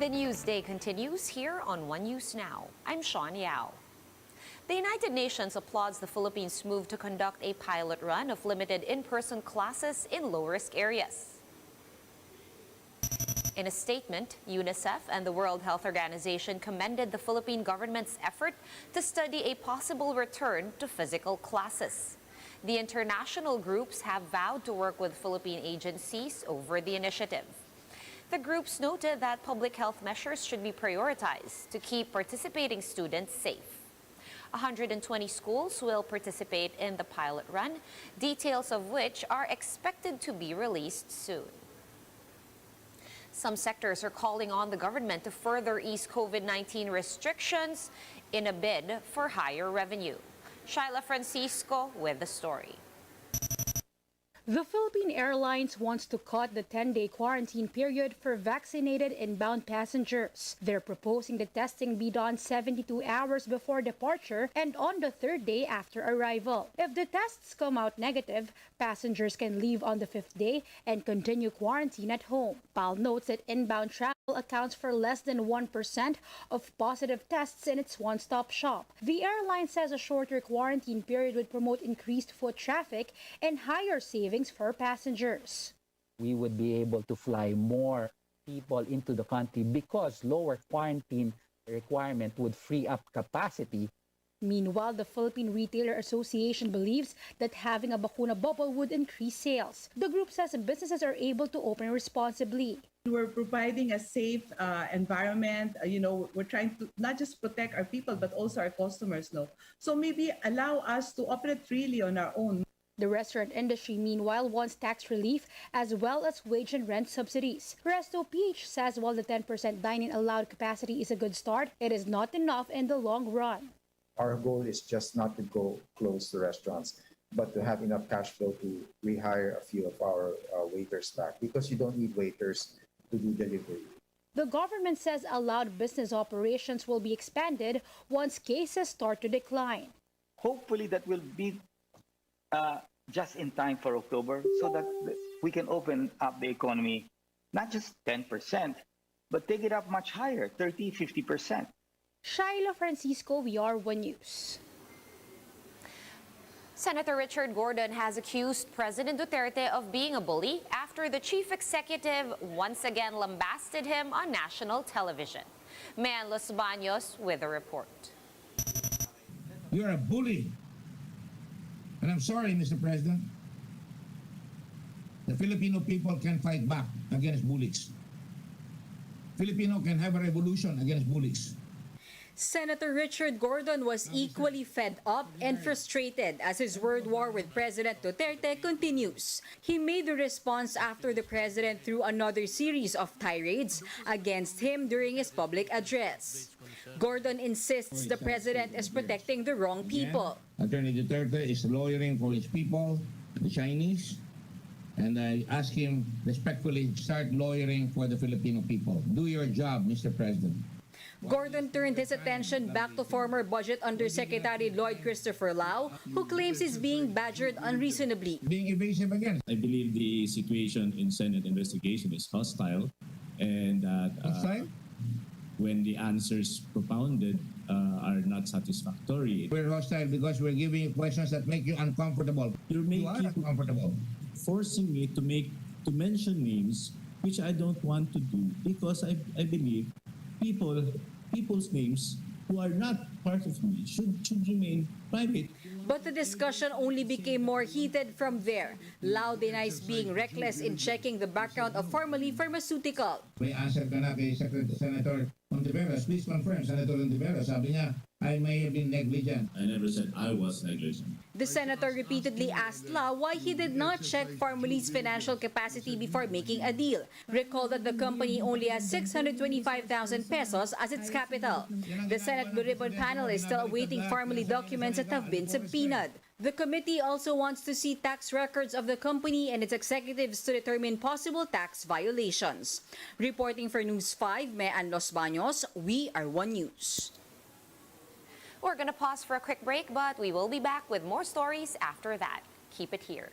The news day continues here on One News Now. I'm Sean Yao. The United Nations applauds the Philippines' move to conduct a pilot run of limited in-person classes in low-risk areas. In a statement, UNICEF and the World Health Organization commended the Philippine government's effort to study a possible return to physical classes. The international groups have vowed to work with Philippine agencies over the initiative. The groups noted that public health measures should be prioritized to keep participating students safe. 120 schools will participate in the pilot run, details of which are expected to be released soon. Some sectors are calling on the government to further ease COVID-19 restrictions in a bid for higher revenue. Shyla Francisco with the story. The Philippine Airlines wants to cut the 10-day quarantine period for vaccinated inbound passengers. They're proposing the testing be done 72 hours before departure and on the third day after arrival. If the tests come out negative, passengers can leave on the fifth day and continue quarantine at home. PAL notes that inbound travel accounts for less than 1% of positive tests in its one-stop shop. The airline says a shorter quarantine period would promote increased foot traffic and higher savings for passengers. We would be able to fly more people into the country because lower quarantine requirement would free up capacity. Meanwhile, the Philippine Retailer Association believes that having a bakuna bubble would increase sales. The group says businesses are able to open responsibly. We're providing a safe environment. We're trying to not just protect our people, but also our customers. So maybe allow us to operate freely on our own. The restaurant industry, meanwhile, wants tax relief as well as wage and rent subsidies. Resto PH says while the 10% dine-in allowed capacity is a good start, it is not enough in the long run. Our goal is just not to go close the restaurants, but to have enough cash flow to rehire a few of our waiters back, because you don't need waiters to do delivery. The government says allowed business operations will be expanded once cases start to decline. Hopefully that will be just in time for October so that we can open up the economy, not just 10%, but take it up much higher, 30, 50%. Shyla Francisco, VR1 News. Senator Richard Gordon has accused President Duterte of being a bully after the chief executive once again lambasted him on national television. Man Los Baños with a report. You're a bully. And I'm sorry, Mr. President. The Filipino people can fight back against bullies. Filipino can have a revolution against bullies. Senator Richard Gordon was equally fed up and frustrated as his word war with President Duterte continues. He made the response after the president threw another series of tirades against him during his public address. Gordon insists the president is protecting the wrong people. Attorney Duterte is lawyering for his people, the Chinese, and I ask him respectfully, start lawyering for the Filipino people. Do your job, Mr. President. Gordon turned his attention back to former Budget Undersecretary Lloyd Christopher Lau, who claims he's being badgered unreasonably. Being evasive again. I believe the situation in Senate investigation is hostile, and that when the answers propounded are not satisfactory. We're hostile because we're giving you questions that make you uncomfortable. You are uncomfortable. Forcing me to mention names which I don't want to do because I believe people's names who are not part of me should remain private. But the discussion only became more heated from there. Lau denies being reckless in checking the background of formerly pharmaceutical. May answer ka na kay Senator Ontiveros. Please confirm, Senator Ontiveros. Sabi niya, I may have been negligent. I never said I was negligent. The senator repeatedly asked Lau why he did not check Formuli's financial capacity before making a deal. Recall that the company only has 625,000 pesos as its capital. The Senate Blue Ribbon panel is still awaiting Formuli documents that have been subpoenaed. The committee also wants to see tax records of the company and its executives to determine possible tax violations. Reporting for News 5, Mean Los Baños, we are One News. We're going to pause for a quick break, but we will be back with more stories after that. Keep it here.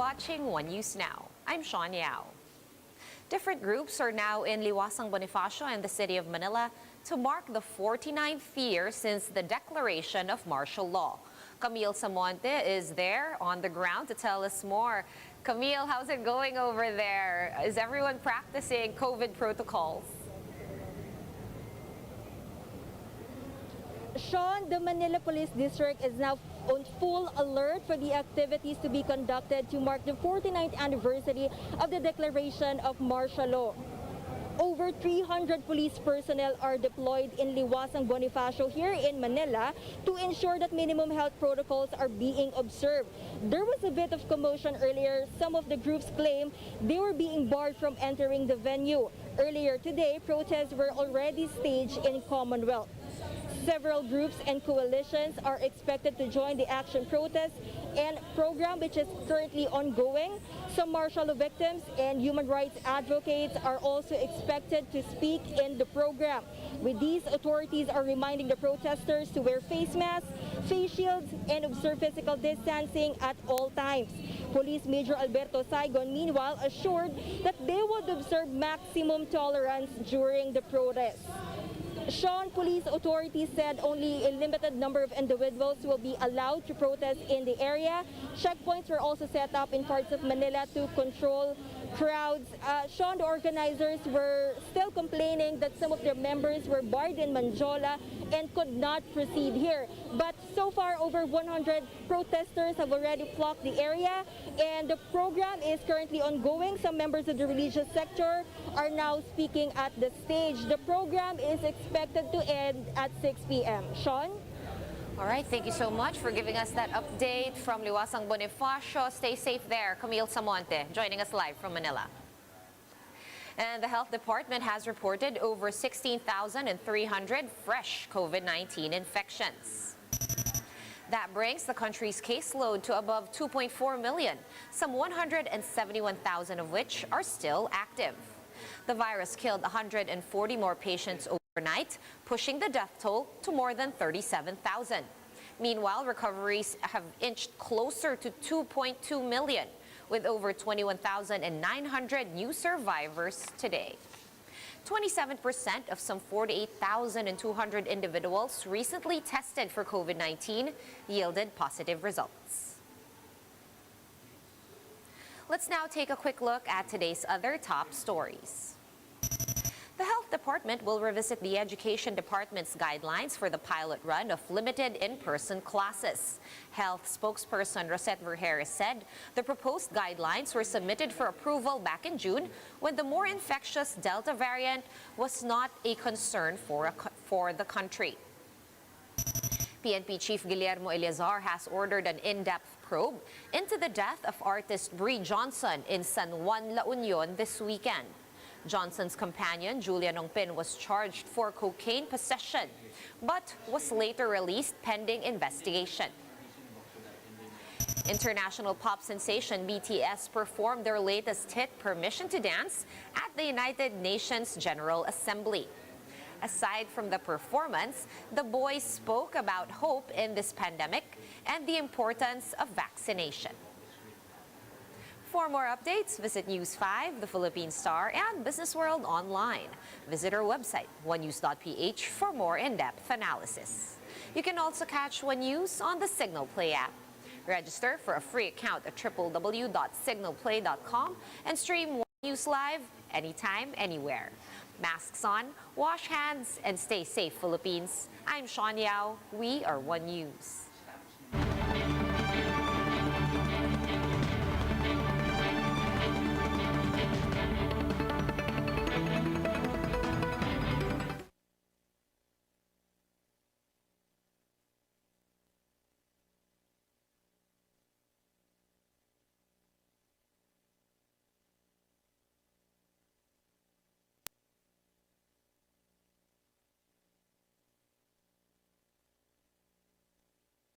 watching One News Now. I'm Sean Yao. Different groups are now in Liwasang Bonifacio and the city of Manila to mark the 49th year since the declaration of martial law. Camille Samonte is there on the ground to tell us more. Camille, how's it going over there? Is everyone practicing COVID protocols? Sean, the Manila Police District is now on full alert for the activities to be conducted to mark the 49th anniversary of the declaration of martial law. Over 300 police personnel are deployed in Liwasang Bonifacio here in Manila to ensure that minimum health protocols are being observed. There was a bit of commotion earlier. Some of the groups claim they were being barred from entering the venue. Earlier today, protests were already staged in Commonwealth. Several groups and coalitions are expected to join the action protest and program, which is currently ongoing. Some martial law victims and human rights advocates are also expected to speak in the program. With these, authorities are reminding the protesters to wear face masks, face shields, and observe physical distancing at all times. Police Major Alberto Saigon, meanwhile, assured that they would observe maximum tolerance during the protest. Sean, police authorities said only a limited number of individuals will be allowed to protest in the area. Checkpoints were also set up in parts of Manila to control crowds. Sean, the organizers were still complaining that some of their members were barred in Manjola and could not proceed here. But so far, over 100 protesters have already flocked the area, and the program is currently ongoing. Some members of the religious sector are now speaking at the stage. The program is expected to end at 6 p.m. Sean? All right, thank you so much for giving us that update from Liwasang Bonifacio. Stay safe there. Camille Samonte joining us live from Manila. And the Health Department has reported over 16,300 fresh COVID-19 infections. That brings the country's caseload to above 2.4 million, some 171,000 of which are still active. The virus killed 140 more patients overnight, pushing the death toll to more than 37,000. Meanwhile, recoveries have inched closer to 2.2 million, with over 21,900 new survivors today. 27% of some 48,200 individuals recently tested for COVID-19 yielded positive results. Let's now take a quick look at today's other top stories. The Health Department will revisit the Education Department's guidelines for the pilot run of limited in-person classes. Health spokesperson Rosette Vergeres said the proposed guidelines were submitted for approval back in June when the more infectious Delta variant was not a concern for the country. PNP Chief Guillermo Eleazar has ordered an in-depth probe into the death of artist Bree Johnson in San Juan, La Union this weekend. Johnson's companion, Julia Nongpin, was charged for cocaine possession, but was later released pending investigation. International pop sensation BTS performed their latest hit, Permission to Dance, at the United Nations General Assembly. Aside from the performance, the boys spoke about hope in this pandemic and the importance of vaccination. For more updates, visit News 5, The Philippine Star, and Business World online. Visit our website, onenews.ph, for more in-depth analysis. You can also catch One News on the Signal Play app. Register for a free account at www.signalplay.com and stream One News live anytime, anywhere. Masks on, wash hands, and stay safe, Philippines. I'm Sean Yao. We are One News.